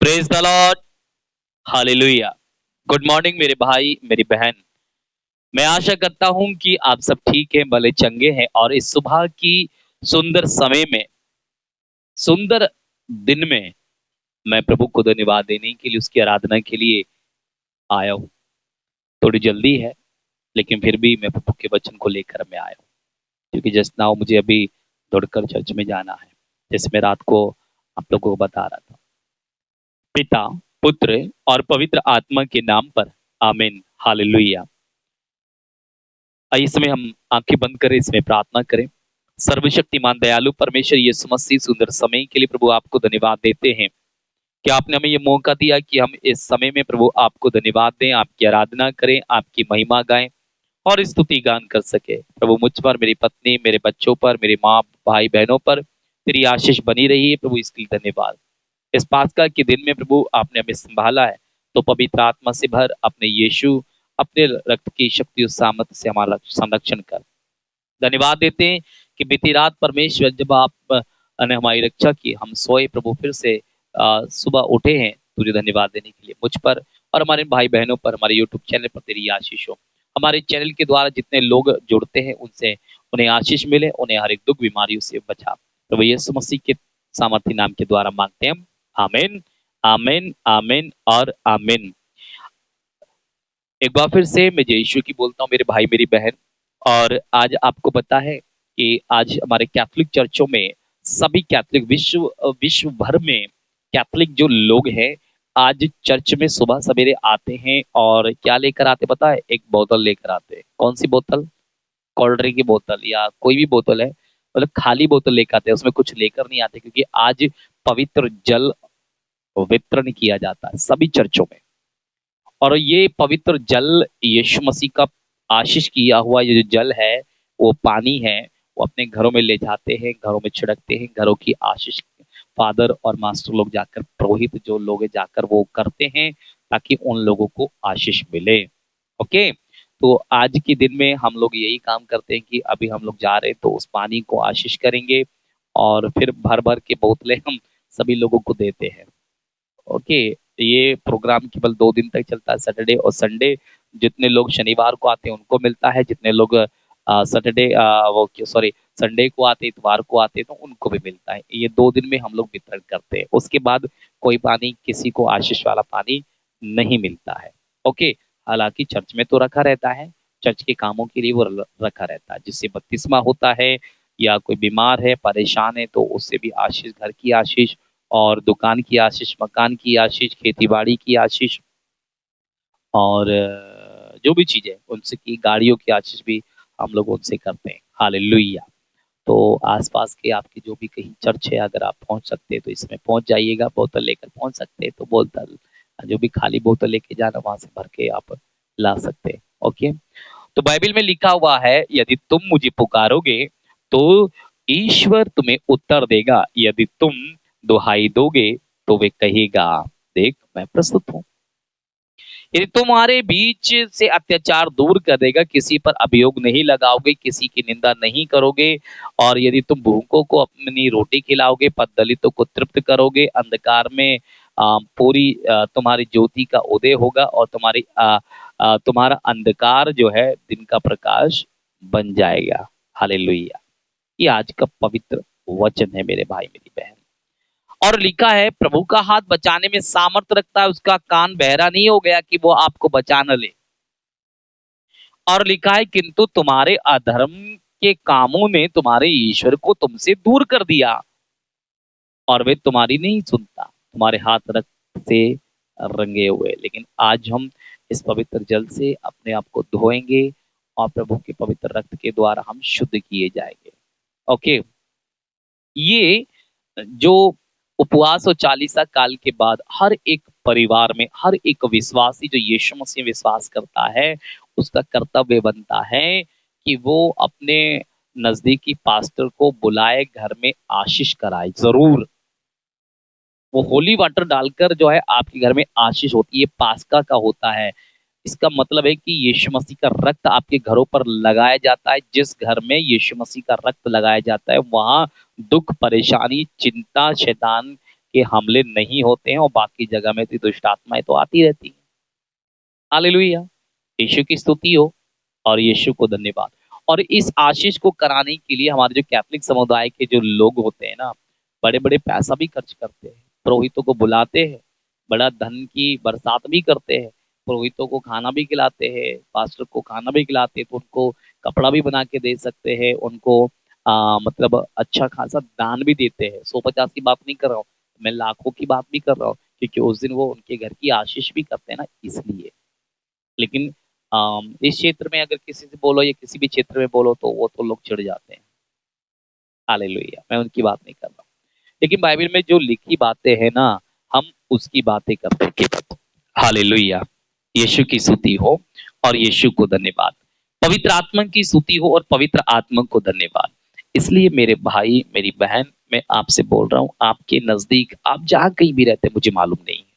Praise the Lord. Hallelujah. Good morning मेरे भाई मेरी बहन। मैं आशा करता हूं कि आप सब ठीक हैं, भले चंगे हैं और इस सुबह की सुंदर समय में, सुंदर दिन में मैं प्रभु को धन्यवाद देने के लिए, उसकी आराधना के लिए आया हूं। थोड़ी जल्दी है लेकिन फिर भी मैं प्रभु के वचन को लेकर मैं आया हूं, क्योंकि जस्ट नाउ मुझे अभी दौड़कर चर्च में जाना है, जैसे मैं रात को आप लोगों को बता रहा था। पिता, पुत्र और पवित्र आत्मा के नाम पर आमीन। हालेलुया। इस समय हम आंखें बंद करें, इसमें प्रार्थना करें। सर्वशक्तिमान दयालु परमेश्वर यीशु मसीह, सुंदर समय के लिए प्रभु आपको धन्यवाद देते हैं कि आपने हमें ये मौका दिया कि हम इस समय में प्रभु आपको धन्यवाद दें, आपकी आराधना करें, आपकी महिमा गाएं और स्तुति गान कर सके। प्रभु मुझ पर, मेरी पत्नी, मेरे बच्चों पर, मेरे माँ भाई बहनों पर तेरी आशीष बनी रही है प्रभु, इसके लिए धन्यवाद। इस पास्का के दिन में प्रभु आपने हमें संभाला है, तो पवित्र आत्मा से भर, अपने यीशु अपने रक्त की शक्ति और सामर्थ्य से हमारा संरक्षण कर। धन्यवाद देते हैं कि बीती रात परमेश्वर जब आप ने हमारी रक्षा की, हम सोए प्रभु, फिर से सुबह उठे हैं तुझे धन्यवाद देने के लिए। मुझ पर और हमारे भाई बहनों पर, हमारे यूट्यूब चैनल पर तेरी आशीष हो। हमारे चैनल के द्वारा जितने लोग जुड़ते हैं उनसे उन्हें आशीष मिले, उन्हें हर एक दुख बीमारियों से बचा। प्रभु यीशु मसीह के सामर्थ्य नाम के द्वारा मांगते हैं हम। आमीन, आमीन, आमीन और आमीन। एक बार फिर से मैं जय यीशु की बोलता हूँ मेरे भाई मेरी बहन। और आज आपको पता है कि आज हमारे कैथोलिक चर्चों में, सभी कैथोलिक विश्व भर में कैथोलिक जो लोग हैं, आज चर्च में सुबह सवेरे आते हैं और क्या लेकर आते पता है? एक बोतल लेकर आते हैं। कौन सी बोतल? कोल्ड ड्रिंक की बोतल या कोई भी बोतल है, मतलब खाली बोतल लेकर आते हैं, उसमें कुछ लेकर नहीं आते, क्योंकि आज पवित्र जल वितरण किया जाता है सभी चर्चों में। और ये पवित्र जल यीशु मसीह का आशीष किया हुआ ये जो जल है, वो पानी है, वो अपने घरों में ले जाते हैं, घरों में छिड़कते हैं, घरों की आशीष फादर और मास्टर लोग जाकर, पुरोहित जो लोग जाकर वो करते हैं ताकि उन लोगों को आशीष मिले। ओके, तो आज के दिन में हम लोग यही काम करते हैं कि अभी हम लोग जा रहे हैं तो उस पानी को आशीष करेंगे और फिर भर भर के बोतलें हम सभी लोगों को देते हैं। ओके, ये प्रोग्राम केवल 2 दिन तक चलता है, सैटरडे और संडे। जितने लोग शनिवार को आते हैं उनको मिलता है, जितने लोग सैटरडे वो सॉरी संडे को आते, इतवार को आते, तो उनको भी मिलता है। ये 2 दिन में हम लोग वितरण करते हैं, उसके बाद कोई पानी, किसी को आशीष वाला पानी नहीं मिलता है। ओके, हालांकि चर्च में तो रखा रहता है, चर्च के कामों के लिए वो रखा रहता है। जिससे बपतिस्मा होता है या कोई बीमार है, परेशान है, तो उससे भी आशीष, घर की आशीष और दुकान की आशीष, मकान की आशीष, खेती बाड़ी की आशीष और जो भी चीजें उनसे की, गाड़ियों की आशीष भी हम लोग उनसे करते हैं। हालेलुया। तो आसपास के आपके जो भी कहीं चर्च है, अगर आप पहुंच सकते हैं तो इसमें पहुंच जाइएगा। बोतल लेकर पहुंच सकते हैं तो बोतल, जो भी खाली बोतल लेके जाना, वहां से भर के आप ला सकते हैं। ओके, तो बाइबल में लिखा हुआ है, यदि तुम मुझे पुकारोगे तो ईश्वर तुम्हें उत्तर देगा, यदि तुम दुहाई दोगे तो वे कहेगा, देख मैं प्रस्तुत हूं। यदि तुम्हारे बीच से अत्याचार दूर कर देगा, किसी पर अभियोग नहीं लगाओगे, किसी की निंदा नहीं करोगे, और यदि तुम भूखों को अपनी रोटी खिलाओगे, पथ दलितों को तृप्त करोगे, अंधकार में पूरी तुम्हारी ज्योति का उदय होगा और तुम्हारा अंधकार जो है दिन का प्रकाश बन जाएगा। हालेलुया। ये आज का पवित्र वचन है मेरे भाई मेरी बहन। और लिखा है, प्रभु का हाथ बचाने में सामर्थ रखता है, उसका कान बहरा नहीं हो गया कि वो आपको बचा न ले। और लिखा है, किंतु तुम्हारे अधर्म के कामों ने तुम्हारे ईश्वर को तुमसे दूर कर दिया और वे तुम्हारी नहीं सुनता, तुम्हारे हाथ रक्त से रंगे हुए। लेकिन आज हम इस पवित्र जल से अपने आप को धोएंगे और प्रभु के पवित्र रक्त के द्वारा हम शुद्ध किए जाएंगे। ओके, ये जो उपवास और चालीसा काल के बाद हर एक परिवार में, हर एक विश्वासी जो यीशु मसीह विश्वास करता है, उसका कर्तव्य बनता है कि वो अपने नजदीकी पास्टर को बुलाए, घर में आशीष कराए। जरूर वो होली वाटर डालकर जो है आपके घर में आशीष होती है, पास्का का होता है। इसका मतलब है कि यीशु मसीह का रक्त आपके घरों पर लगाया जाता है। जिस घर में यीशु मसीह का रक्त लगाया जाता है, वहां दुख, परेशानी, चिंता, शैतान के हमले नहीं होते हैं और बाकी जगह में तो दुष्ट आत्माएं तो आती रहती हैं। हालेलुया। यीशु की स्तुति हो और यीशु को धन्यवाद। और इस आशीष को कराने के लिए हमारे जो कैथलिक समुदाय के जो लोग होते हैं ना, बड़े बड़े पैसा भी खर्च करते हैं, पुरोहितों को बुलाते हैं, बड़ा धन की बरसात भी करते हैं, पुरोहितों को खाना भी खिलाते हैं, पास्टर को खाना भी खिलाते हैं, तो उनको कपड़ा भी बना के दे सकते हैं, उनको मतलब अच्छा खासा दान भी देते हैं। 150 की बात नहीं कर रहा हूँ, मैं लाखों की बात भी कर रहा हूँ, क्योंकि उस दिन वो उनके घर की आशीष भी करते हैं ना, इसलिए। लेकिन इस क्षेत्र में अगर किसी से बोलो या किसी भी क्षेत्र में बोलो तो वो तो लोग चिढ़ जाते हैं। हालेलुया, मैं उनकी बात नहीं कर रहा हूँ। लेकिन बाइबल में जो लिखी बातें हैं ना, हम उसकी बातें करते हैं केवल। हालेलुया। यीशु की स्तुति हो और यीशु को धन्यवाद। पवित्र आत्मा की स्तुति हो और पवित्र आत्मा को धन्यवाद। इसलिए मेरे भाई मेरी बहन, मैं आपसे बोल रहा हूँ, आपके नजदीक आप जहां कहीं भी रहते हैं मुझे मालूम नहीं है,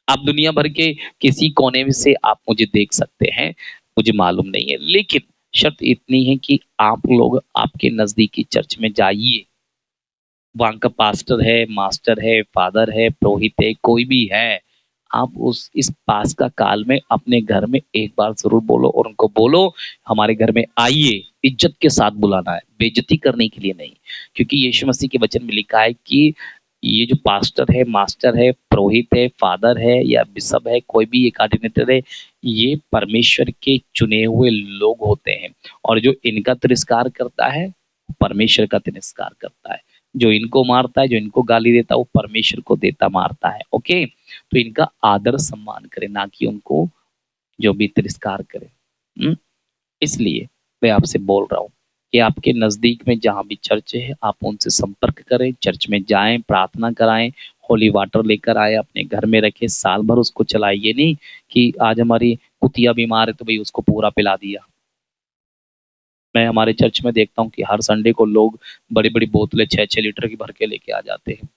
आप दुनिया भर के किसी कोने में से आप मुझे देख सकते हैं, मुझे मालूम नहीं है, लेकिन शर्त इतनी है कि आप लोग आपके नजदीकी चर्च में जाइए। वहां का पास्टर है, मास्टर है, फादर है, पुरोहित है, कोई भी है, आप उस इस पास का काल में अपने घर में एक बार जरूर बोलो और उनको बोलो हमारे घर में आइए। इज्जत के साथ बुलाना है, बेइज्जती करने के लिए नहीं। क्योंकि यीशु मसीह के वचन में लिखा है कि ये जो पास्टर है, मास्टर है, पुरोहित है, फादर है या बिशप है, कोई भी ये कोऑर्डिनेटर है, ये परमेश्वर के चुने हुए लोग होते हैं। और जो इनका तिरस्कार करता है, परमेश्वर का तिरस्कार करता है। जो इनको मारता है, जो इनको गाली देता है, वो परमेश्वर को देता मारता है। ओके, तो इनका आदर सम्मान करें, ना कि उनको जो भी तिरस्कार करे। इसलिए मैं आपसे बोल रहा हूँ कि आपके नजदीक में जहाँ भी चर्च है, आप उनसे संपर्क करें, चर्च में जाएं, प्रार्थना कराएं, होली वाटर लेकर आए, अपने घर में रखे, साल भर उसको चलाए। ये नहीं कि आज हमारी कुतिया बीमार है तो भाई उसको पूरा पिला दिया। मैं हमारे चर्च में देखता हूँ कि हर संडे को लोग बड़ी बड़ी बोतलें 6-6 लीटर की भर के लेके आ जाते हैं।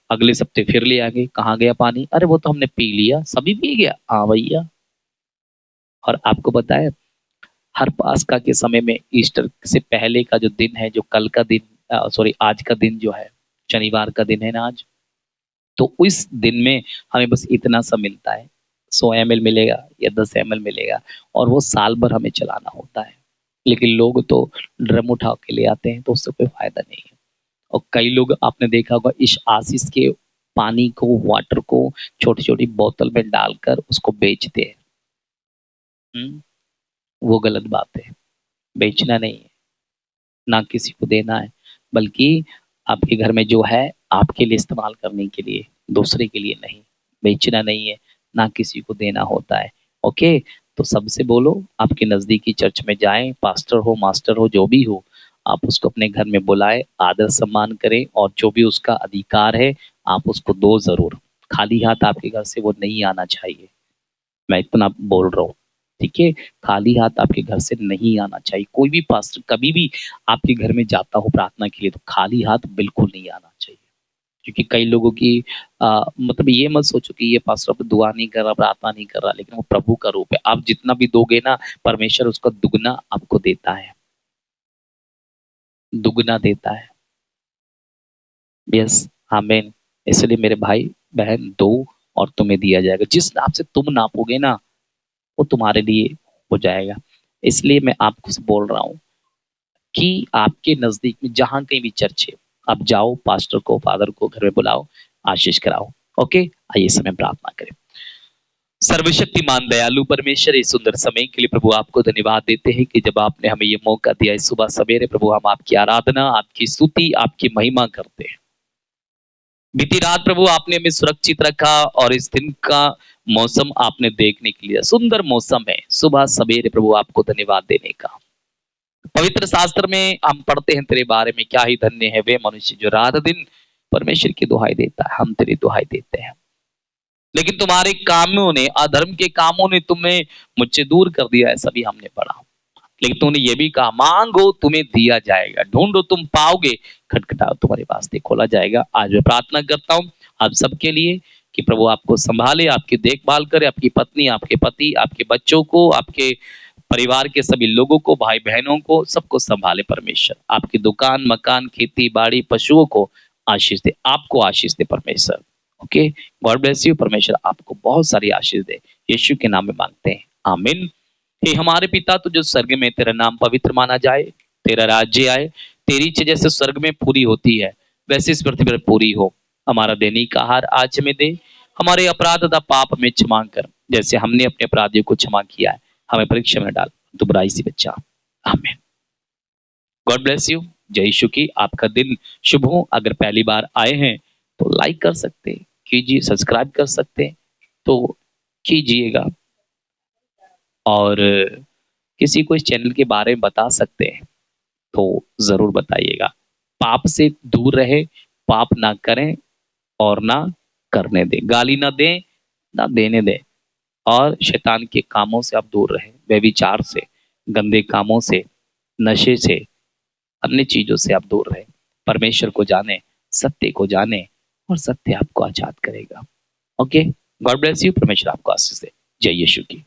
अगले सप्ते फिर ले आगे, कहाँ गया पानी? अरे वो तो हमने पी लिया, सभी पी गया। हाँ भैया। और आपको पता है, हर पास्का के समय में ईस्टर से पहले का जो दिन है, जो कल का दिन, सॉरी आज का दिन जो है, शनिवार का दिन है ना आज, तो इस दिन में हमें बस इतना सा मिलता है, 100 ml मिलेगा या 10 ml मिलेगा, और वो साल भर हमें चलाना होता है। लेकिन लोग तो ड्रम उठा के ले आते हैं, तो उससे कोई फायदा नहीं है। और कई लोग आपने देखा होगा इस आशीष के पानी को, वाटर को छोटी छोटी बोतल में डालकर उसको बेचते हैं। वो गलत बात है। बेचना नहीं है, ना किसी को देना है, बल्कि आपके घर में जो है आपके लिए इस्तेमाल करने के लिए, दूसरे के लिए नहीं। बेचना नहीं है, ना किसी को देना होता है। ओके, तो सबसे बोलो आपके नजदीकी चर्च में जाएं, पास्टर हो, मास्टर हो, जो भी हो, आप उसको अपने घर में बुलाएं, आदर सम्मान करें, और जो भी उसका अधिकार है आप उसको दो जरूर। खाली हाथ आपके घर से वो नहीं आना चाहिए, मैं इतना बोल रहा हूँ। ठीक है, खाली हाथ आपके घर से नहीं आना चाहिए। कोई भी पास्टर कभी भी आपके घर में जाता हो प्रार्थना के लिए तो खाली हाथ बिल्कुल नहीं आना चाहिए। क्योंकि कई लोगों की मतलब ये मत सोचो कि ये पास्टर अब दुआ नहीं कर रहा, प्रार्थना नहीं कर रहा, लेकिन वो प्रभु का रूप है। आप जितना भी दोगे ना, परमेश्वर उसका दुगना आपको देता है, दुगना देता है। यस, आमीन। इसलिए मेरे भाई बहन, दो और तुम्हें दिया जाएगा। जिस नाप से तुम नापोगे ना, वो तुम्हारे लिए हो जाएगा। इसलिए मैं आपको से बोल रहा हूँ कि आपके नजदीक में जहां कहीं भी चर्च है, आप जाओ, पास्टर को, फादर को घर में बुलाओ, आशीष कराओ। ओके, आइए समय प्रार्थना करें। सर्वशक्तिमान दयालु परमेश्वर, इस सुंदर समय के लिए प्रभु आपको धन्यवाद देते हैं कि जब आपने हमें ये मौका दिया इस सुबह सवेरे, प्रभु हम आपकी आराधना, आपकी स्तुति, आपकी महिमा करते हैं। बीती रात प्रभु आपने हमें सुरक्षित रखा और इस दिन का मौसम आपने देखने के लिए, सुंदर मौसम है सुबह सवेरे, प्रभु आपको धन्यवाद देने का। पवित्र शास्त्र में हम पढ़ते हैं तेरे बारे में, क्या ही धन्य है वे मनुष्य जो रात दिन परमेश्वर की दुहाई देता है। हम तेरी दुहाई देते हैं, लेकिन तुम्हारे कामों ने, अधर्म के कामों ने तुम्हें मुझसे दूर कर दिया है, सभी हमने पढ़ा। लेकिन तूने ये भी कहा, मांगो तुम्हें दिया जाएगा, ढूंढो तुम पाओगे, खटखटाओ तुम्हारे वास्ते खोला जाएगा। आज मैं प्रार्थना करता हूँ आप सबके लिए कि प्रभु आपको संभाले, आपकी देखभाल करे, आपकी पत्नी, आपके पति, आपके बच्चों को, आपके परिवार के सभी लोगों को, भाई बहनों को, सबको संभाले परमेश्वर। आपकी दुकान, मकान, खेती बाड़ी, पशुओं को आशीष दे, आपको आशीष दे परमेश्वर। Okay, God bless you. परमेश्वर आपको बहुत सारी आशीष दे, यीशु के नाम में मांगते हैं, आमीन। हे हमारे पिता तो जो स्वर्ग में, तेरा नाम पवित्र माना जाए, तेरा राज्य आए, तेरी इच्छा जैसे स्वर्ग में पूरी होती है वैसे इस पृथ्वी पर पूरी हो। हमारा दैनिक आहार आज हमें दे, हमारे अपराध तथा पाप में क्षमा कर जैसे हमने अपने अपराधियों को क्षमा किया है, हमें परीक्षा में डाल, तू बुराई से बचा, आमीन। God bless you. जय यीशु की। आपका दिन शुभ हो। अगर पहली बार आए हैं तो लाइक कर सकते हैं, कीजिए, सब्सक्राइब कर सकते हैं तो कीजिएगा, और किसी को इस चैनल के बारे में बता सकते हैं तो जरूर बताइएगा। पाप से दूर रहे, पाप ना करें और ना करने दें, गाली ना दें ना देने दें, और शैतान के कामों से आप दूर रहें, व्यभिचार से, गंदे कामों से, नशे से, अन्य चीजों से आप दूर रहें। परमेश्वर को जाने, सत्य को जाने, और सत्य आपको आजाद करेगा। Okay, God bless you. परमेश्वर आपको आशीष दे। जय यीशु की।